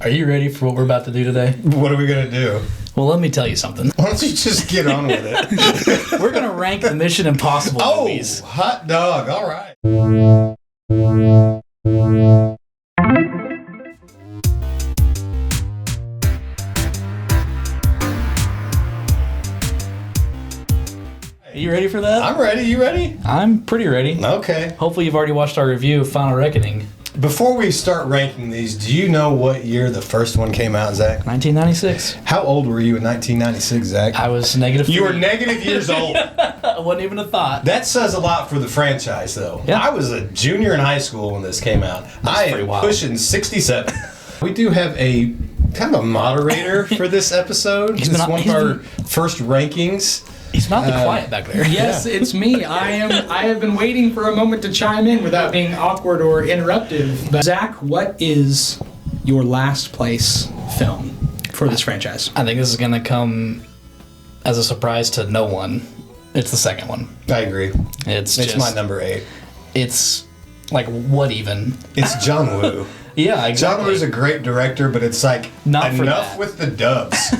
Are you ready for what we're about to do today? What are we going to do? Well, let me tell you something. Why don't you just get on with it? We're going to rank the Mission Impossible movies. Oh, hot dog. All right. Are you ready for that? I'm ready. You ready? I'm pretty ready. Okay. Hopefully you've already watched our review of Final Reckoning. Before we start ranking these, do you know what year the first one came out, Zach? 1996. How old were you in 1996, Zach? I was negative 3. You were negative years old. It wasn't even a thought. That says a lot for the franchise, though. Yeah. I was a junior in high school when this came out. I pretty am wild. pushing 67. We do have a kind of a moderator for this episode. This is one of our first rankings. He's not the quiet back there. Yes, it's me. I have been waiting for a moment to chime in without being awkward or interruptive. But Zach, what is your last place film for this franchise? I think this is going to come as a surprise to no one. It's the second one. I agree. It's It's my number 8. It's like, what even? It's John Woo. Yeah, exactly. John Woo's a great director, but it's like Not for enough that. with the doves.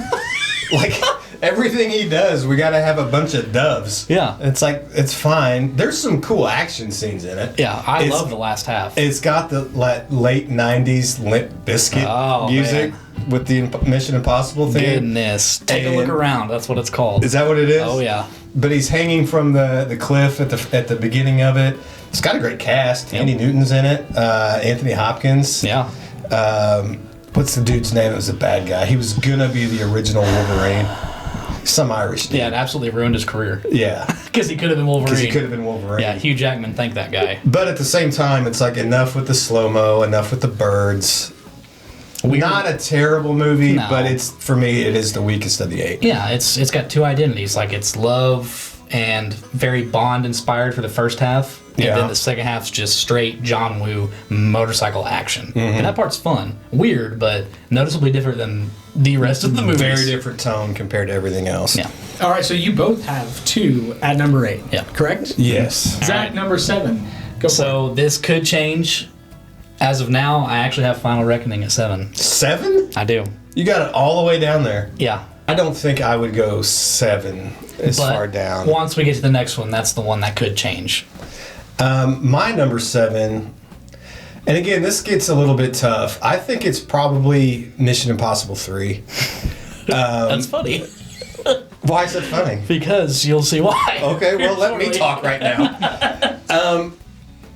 Like everything he does, we got to have a bunch of doves. Yeah. It's like it's fine. There's some cool action scenes in it. Yeah, I It's- love the last half. It's got the late '90s Limp Bizkit music with the Mission Impossible thing. Goodness. Take a look And- around. That's what it's called. Is that what it is? Oh, yeah. But he's hanging from the cliff at the beginning of it. It's got a great cast. Yep. Andy Newton's in it. Anthony Hopkins. Yeah. What's the dude's name that was the bad guy? He was gonna be the original Wolverine. Some Irish dude. Yeah, it absolutely ruined his career. Yeah. Because he could have been Wolverine. Because he could have been Wolverine. Yeah, Hugh Jackman, thank that guy. But at the same time, it's like enough with the slow-mo, enough with the birds. Not a terrible movie, No. but it's for me, it is the weakest of the 8. Yeah, it's got two identities. Like, it's love and very Bond inspired for the first half. And Yeah. then the second half's just straight John Woo motorcycle action. And that part's fun. Weird, but noticeably different than the rest of the movies. Very different tone compared to everything else. Yeah. All right, so you both have 2 at number 8. Yeah. Correct? Yes. Zach, right. number 7. Go for So this could change. As of now, I actually have Final Reckoning at 7. 7? I do. You got it all the way down there. Yeah. I don't think I would go 7 as But far down. once we get to the next one, that's the one that could change. My number 7, and again, this gets a little bit tough. I think it's probably Mission Impossible 3. That's funny. Why is it funny? Because you'll see why. Okay, well, let me Totally. talk right now.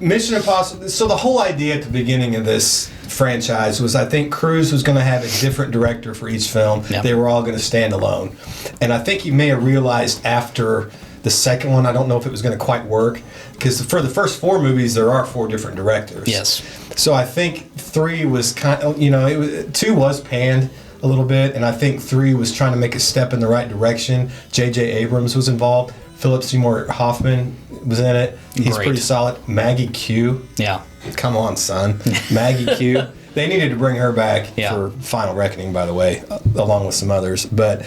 Mission Impossible. So the whole idea at the beginning of this franchise was, I think Cruise was going to have a different director for each film. Yep. They were all going to stand alone. And I think he may have realized after the second one, I don't know if it was going to quite work, because for the first 4 movies, there are 4 different directors. Yes. So I think 3 was kind of, it was, 2 was panned a little bit, and I think 3 was trying to make a step in the right direction. J.J. Abrams was involved. Philip Seymour Hoffman was in it. He's Great. pretty solid. Maggie Q. Yeah. Come on, son. Maggie Q. They needed to bring her back Yeah. for Final Reckoning, by the way, along with some others. But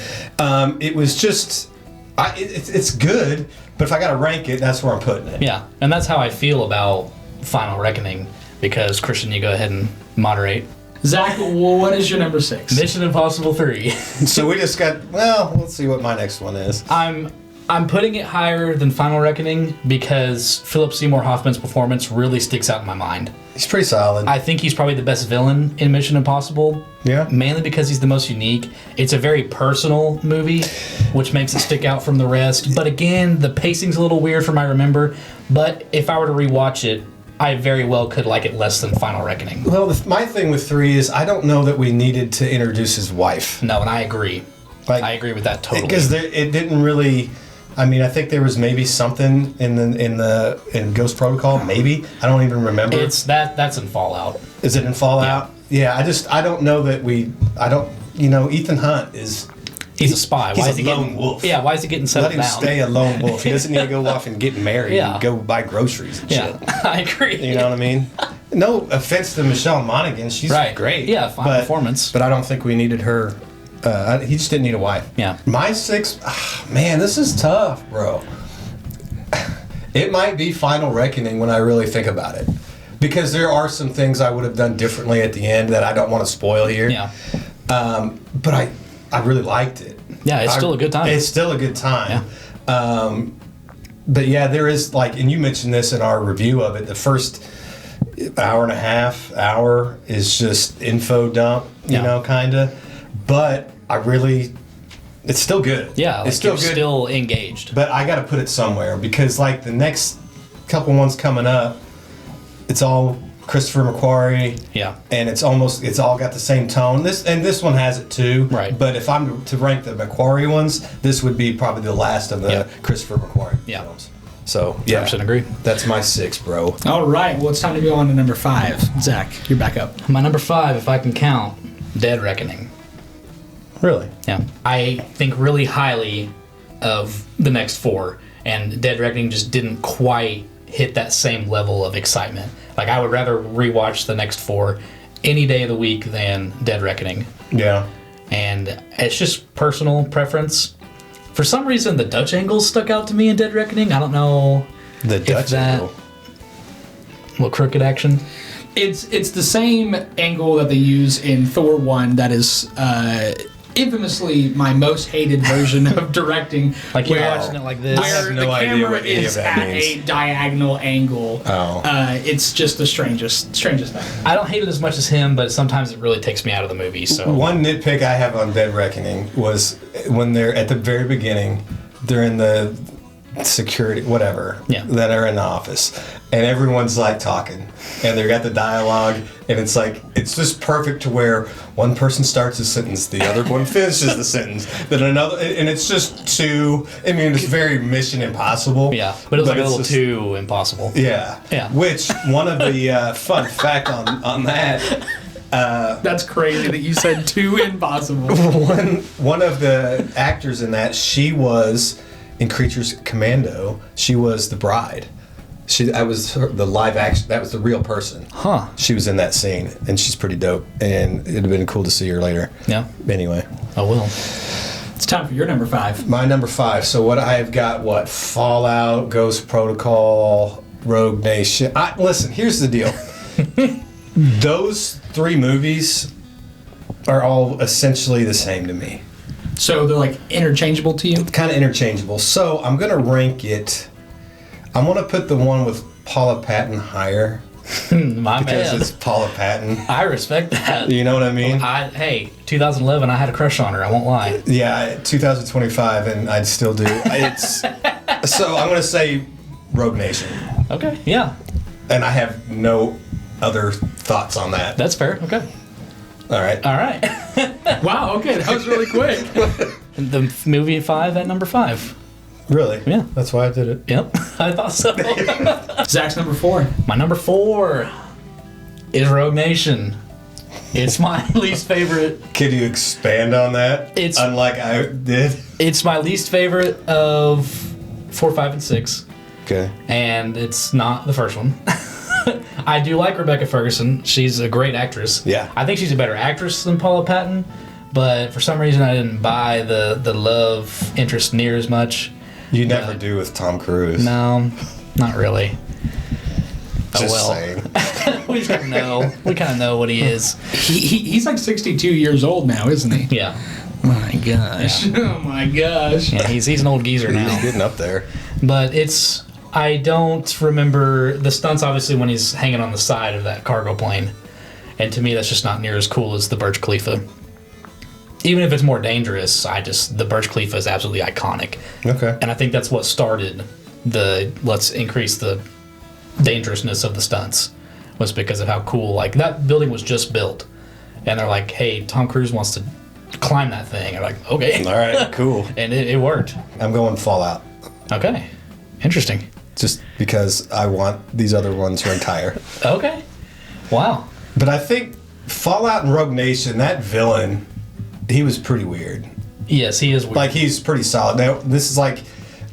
it was just, it's good, but if I got to rank it, that's where I'm putting it. Yeah. And that's how I feel about Final Reckoning, because, Christian, you go ahead and moderate. Zach, what is your number 6? Mission Impossible 3. So we just got, well, let's see what my next one is. I'm putting it higher than Final Reckoning because Philip Seymour Hoffman's performance really sticks out in my mind. He's pretty solid. I think he's probably the best villain in Mission Impossible. Yeah. Mainly because he's the most unique. It's a very personal movie, which makes it stick out from the rest. But again, the pacing's a little weird from I remember. But if I were to rewatch it, I very well could like it less than Final Reckoning. Well, my thing with 3 is I don't know that we needed to introduce his wife. No, and I agree. Like, I agree with that totally. Because it didn't really. I mean, I think there was maybe something in Ghost Protocol. Maybe I don't even remember. That's in Fallout. Is it in Fallout? Yeah. I don't know that we. I don't. Ethan Hunt is. He's a spy. He's Why is a he lone getting, wolf. Yeah, why is he getting settled Let him down? stay a lone wolf. He doesn't need to go off and get married Yeah. and go buy groceries and Yeah, shit. I agree. You know what I mean? No offense to Michelle Monaghan. She's Right. great. Yeah, fine performance. But I don't think we needed her. He just didn't need a wife. Yeah. My 6, man, this is tough, bro. It might be Final Reckoning when I really think about it. because there are some things I would have done differently at the end that I don't want to spoil here. Yeah. But I really liked it. Yeah, it's still a good time. It's still a good time. Yeah. But yeah, there is like, and you mentioned this in our review of it, the first hour and a half, hour is just info dump, you know, kind of. But it's still good. Yeah, it's still you're good. Still engaged. But I got to put it somewhere because like the next couple ones coming up, it's all Christopher McQuarrie. Yeah. And it's all got the same tone. This one has it too. Right. But if I'm to rank the McQuarrie ones, this would be probably the last of the Christopher McQuarrie films. So yeah, 100% agree. That's my 6, bro. All right. Well, it's time to go on to number 5. Zach, you're back up. My number 5, if I can count, Dead Reckoning. Really? Yeah. I think really highly of the next 4, and Dead Reckoning just didn't quite hit that same level of excitement. Like, I would rather rewatch the next 4 any day of the week than Dead Reckoning. Yeah. And it's just personal preference. For some reason, the Dutch angle stuck out to me in Dead Reckoning. I don't know. The Dutch angle. What, crooked action? It's the same angle that they use in Thor 1 that is infamously my most hated version of directing. Like you're watching it like this. I have Where no the idea camera what any is of that at means. a diagonal angle. Oh. It's just the strangest thing. I don't hate it as much as him, but sometimes it really takes me out of the movie. So One nitpick I have on Dead Reckoning was when they're at the very beginning, they're in the security, whatever, that are in the office, and everyone's like talking, and they got the dialogue, and it's like, it's just perfect to where one person starts a sentence, the other one finishes the sentence, then another, and it's just too, I mean, it's very Mission Impossible. yeah, but it was like a little just too impossible. Yeah. Which, one of the fun fact on that, That's crazy that you said too impossible. one of the actors in that, she was in Creatures Commando. She was the bride. I was the live action. That was the real person. Huh. She was in that scene, and she's pretty dope. And it'd have been cool to see her later. Yeah. Anyway, I will. It's time for your number 5. my number 5. So what I've got? Fallout, Ghost Protocol, Rogue Nation. Listen. Here's the deal. Those 3 movies are all essentially the same to me. So they're like interchangeable to you? Kind of interchangeable. So I'm going to rank it. I'm going to put the one with Paula Patton higher. My Because man. it's Paula Patton. I respect that. You know what I mean? Hey, 2011, I had a crush on her. I won't lie. Yeah, 2025, and I'd still do. So I'm going to say Rogue Nation. Okay. Yeah. And I have no other thoughts on that. That's fair. Okay. All right. All right. Wow, okay, that was really quick. The movie 5 at number 5. Really? Yeah. That's why I did it. Yep. I thought so. Zach's number 4. My number 4 is Rogue Nation. It's my least favorite. Can you expand on that? It's- unlike I did. It's my least favorite of 4, 5, and 6. Okay. And it's not the first one. I do like Rebecca Ferguson. She's a great actress. Yeah. I think she's a better actress than Paula Patton, but for some reason I didn't buy the love interest near as much. You never do with Tom Cruise. No, not really. Just well. saying. We just kind of know. We kind of know what he is. He's like 62 years old now, isn't he? Yeah. My gosh. Oh my gosh. Yeah, he's an old geezer now. He's getting up there. But I don't remember the stunts, obviously, when he's hanging on the side of that cargo plane. And to me, that's just not near as cool as the Burj Khalifa. Even if it's more dangerous, the Burj Khalifa is absolutely iconic. Okay. And I think that's what started let's increase the dangerousness of the stunts, was because of how cool, like, that building was just built. And they're like, hey, Tom Cruise wants to climb that thing. I'm like, okay. All right, cool. And it worked. I'm going Fallout. Okay. Interesting. Just because I want these other ones ranked higher. Okay. Wow. But I think Fallout and Rogue Nation, that villain, he was pretty weird. Yes, he is weird. Like, he's pretty solid. Now, this is like,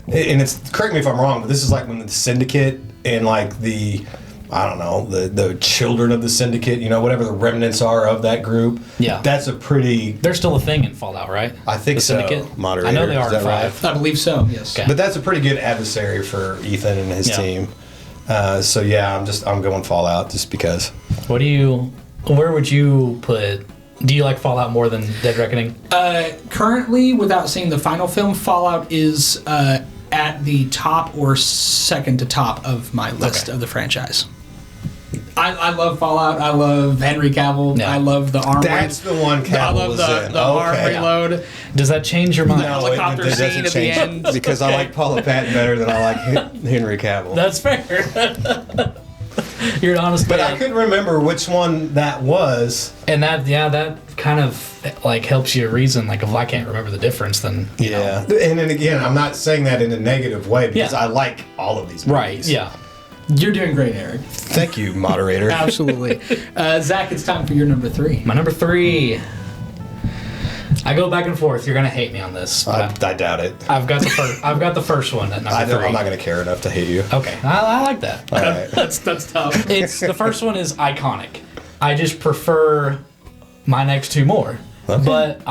and it's, correct me if I'm wrong, but this is like when the Syndicate and like the, I don't know, the children of the Syndicate, you know, whatever the remnants are of that group. Yeah. That's a pretty, They're still a thing in Fallout, right? I think The so. Syndicate? Moderator, I know they are is in that 5. right? I believe so, yes. Okay. But that's a pretty good adversary for Ethan and his Yeah. team. So yeah, I'm going Fallout just because. Where would you put? Do you like Fallout more than Dead Reckoning? Currently, without seeing the final film, Fallout is at the top or second to top of my list of the franchise. I love Fallout. I love Henry Cavill. Yeah. I love the arm. That's the one Cavill I love was the, in. the arm Okay. reload. Does that change your mind? No. helicopter it doesn't scene at the change end. because I like Paula Patton better than I like Henry Cavill. That's fair. You're an honest But man. I couldn't remember which one that was. And that kind of like helps you reason. Like, if I can't remember the difference, then you know. And then again, I'm not saying that in a negative way because Yeah. I like all of these movies. Right. Yeah. You're doing great, Eric. Thank you, moderator. Absolutely. Zach, it's time for your number 3. My number 3. I go back and forth. You're gonna hate me on this. I doubt it. I've got the first. I've got the first one at number 3. I'm not going to care enough to hate you. Okay, I like that. All right. That's tough. It's the first one is iconic. I just prefer my next 2 more. Okay. But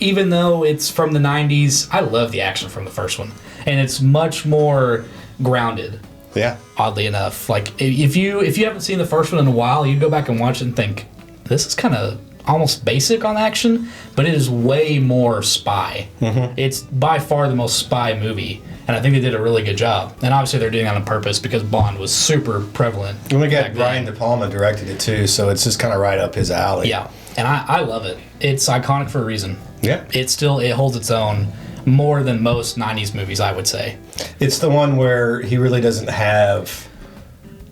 even though it's from the 90s, I love the action from the first one, and it's much more grounded. Yeah. Oddly enough, like if you haven't seen the first one in a while, you go back and watch it and think this is kind of almost basic on action, but it is way more spy. Mm-hmm. It's by far the most spy movie, and I think they did a really good job. And obviously they're doing that on purpose because Bond was super prevalent. And we got back Brian then. De Palma directed it too, so it's just kind of right up his alley. Yeah, and I love it. It's iconic for a reason. Yeah. It holds its own more than most 90s movies, I would say. It's the one where he really doesn't have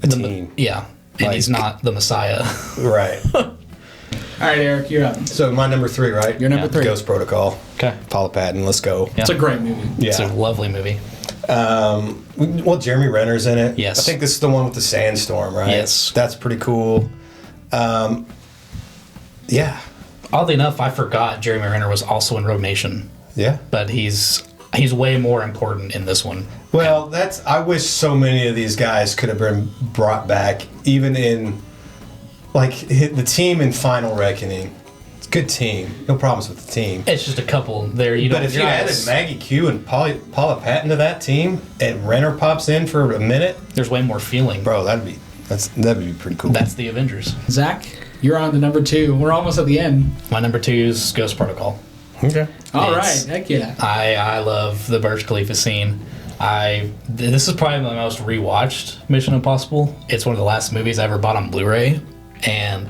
a team. Yeah, and he's not the Messiah. Right. All right, Eric, you're up. So my number 3, right? Your number 3. Ghost Protocol. Okay. Paula Patton, let's go. Yeah. It's a great movie. Yeah. It's a lovely movie. Well, Jeremy Renner's in it. Yes. I think this is the one with the sandstorm, right? Yes. That's pretty cool. Yeah. Oddly enough, I forgot Jeremy Renner was also in Rogue Nation, Yeah. but he's way more important in this one. Well, I wish so many of these guys could have been brought back, even in, like, the team in Final Reckoning. It's a good team. No problems with the team. It's just a couple there. But if you added Maggie Q and Paula Patton to that team, and Renner pops in for a minute, there's way more feeling. bro, that'd be pretty cool. That's the Avengers. Zach, you're on to number 2. We're almost at the end. My number 2 is Ghost Protocol. Okay. All It's- right, heck yeah. I love the Burj Khalifa scene. This is probably my most rewatched Mission Impossible. It's one of the last movies I ever bought on Blu-ray, and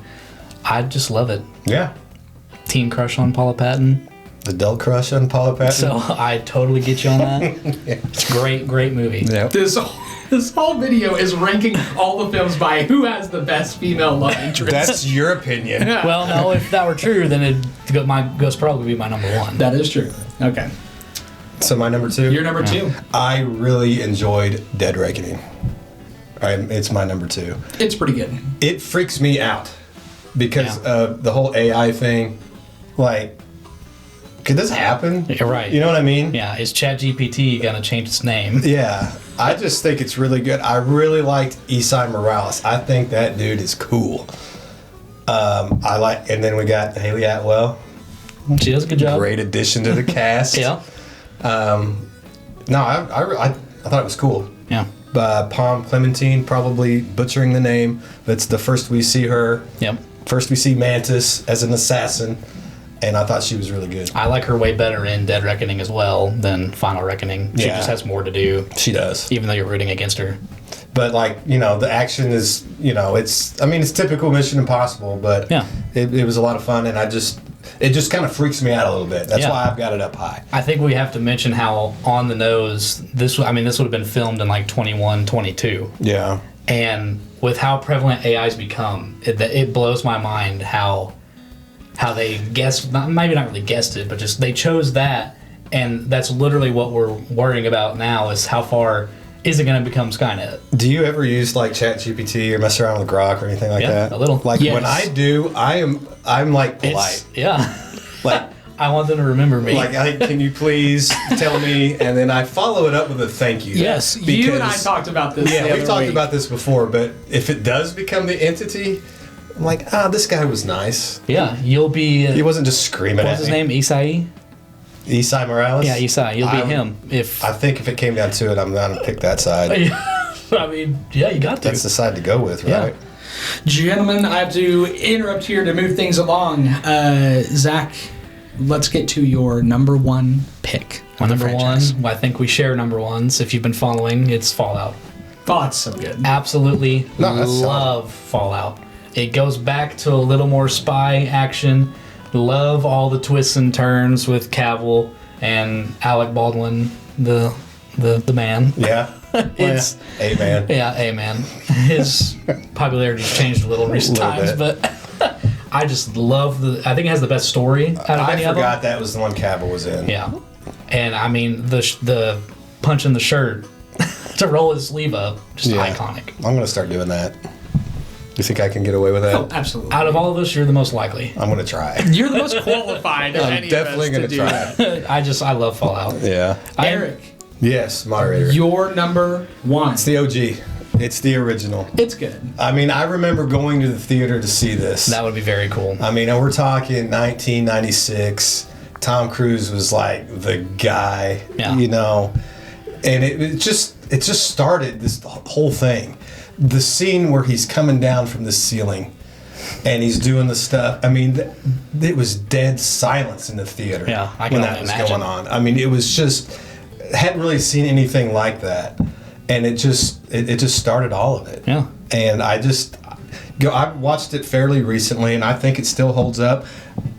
I just love it. Yeah. Teen crush on Paula Patton. The Dull Crush on Paula Patton. So I totally get you on that. It's a great movie. yeah. This whole video is ranking all the films by who has the best female love interest. That's your opinion. Well, no, if that were true, then my Ghost Protocol would be my number 1. That is true. Okay. So my number 2. You're number 2. I really enjoyed Dead Reckoning. It's my number 2. It's pretty good. It freaks me out because of the whole AI thing. Like, could this happen? You're right. You know what I mean? Yeah, is ChatGPT gonna change its name? Yeah. I just think it's really good. I really liked Esai Morales. I think that dude is cool. And then we got Haley Atwell. She does a good job. Great addition to the cast. Yeah. No, I thought it was cool. Yeah. Palm Clementine, probably butchering the name. That's the first we see her. Yep. First we see Mantis as an assassin, and I thought she was really good. I like her way better in Dead Reckoning as well than Final Reckoning. She Yeah. just has more to do, She does. even though you're rooting against her. But the action is, it's typical Mission Impossible, but Yeah. it was a lot of fun, and it just kind of freaks me out a little bit. That's Yeah. why I've got it up high. I think we have to mention how on the nose this would have been filmed in like 21, 22. Yeah. And with how prevalent AI's become, it blows my mind how they guessed, maybe not really guessed it, but just they chose that, and that's literally what we're worrying about now is how far is it going to become Skynet? Do you ever use like ChatGPT or mess around with Grok or anything like Yeah, that? a little. Like Yes. when I do, I'm like polite. Yeah. Like I want them to remember me. like can you please tell me, and then I follow it up with a thank you. Yes, you and I Because- talked about this. Yeah, the we've other talked week. about this before, but if it does become the entity, I'm like, this guy was nice. Yeah, you'll be. He wasn't just screaming What's at his me. name? Isai? Esai Morales? Yeah, Isai. You'll be I'm- him. If I think if it came down to it, I'm going to pick that side. I mean, yeah, you got to. That's the side to go with, Yeah. right? Gentlemen, I have to interrupt here to move things along. Zach, let's get to your number one pick. My of the number one, franchise. well, I think we share number ones. If you've been following, it's Fallout. Fallout's so good. Absolutely No, that's love Fallout. It goes back to a little more spy action. Love all the twists and turns with Cavill and Alec Baldwin, the man. Yeah. It's Amen. yeah, hey man. His popularity's changed a little in recent Little times, bit. but I just love I think it has the best story out of I any of them. forgot that was the one Cavill was in. Yeah, and I mean the punch in the shirt to roll his sleeve up, just Yeah. iconic. I'm gonna start doing that. You think I can get away with that? Oh, absolutely. Out of all of us, you're the most likely. I'm gonna try. You're the most qualified. of I'm any definitely of us gonna to do try. that. I love Fallout. Yeah. Eric, Yes, moderator. your number one. It's the OG. It's the original. It's good. I mean, I remember going to the theater to see this. That would be very cool. I mean, and we're talking 1996. Tom Cruise was like the guy, Yeah. you know, and it just started this whole thing. The scene where he's coming down from the ceiling and he's doing the stuff. I mean, it was dead silence in the theater. Yeah, I can when only that was imagine. going on. I mean, it was just hadn't really seen anything like that, and it just started all of it. Yeah. And I watched it fairly recently, and I think it still holds up.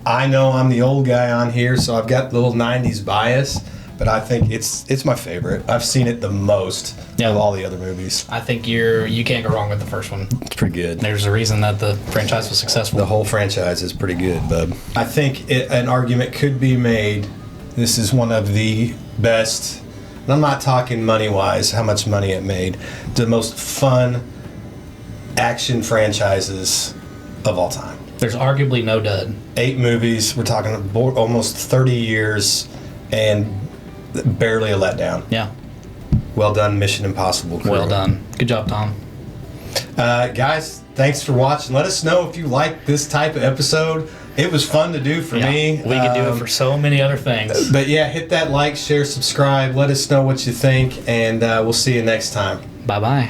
I know I'm the old guy on here, so I've got a little 90s bias, but I think it's my favorite. I've seen it the most Yeah. of all the other movies. I think you can't go wrong with the first one. It's pretty good. There's a reason that the franchise was successful. The whole franchise is pretty good, bub. I think an argument could be made. This is one of the best, and I'm not talking money-wise, how much money it made, the most fun action franchises of all time. There's arguably no dud. 8 movies, we're talking almost 30 years, and barely a letdown. Yeah. Well done, Mission Impossible crew. Well done. Good job, Tom. Guys, thanks for watching. Let us know if you like this type of episode. It was fun to do for me. We could do it for so many other things. But yeah, hit that like, share, subscribe. Let us know what you think, and we'll see you next time. Bye-bye.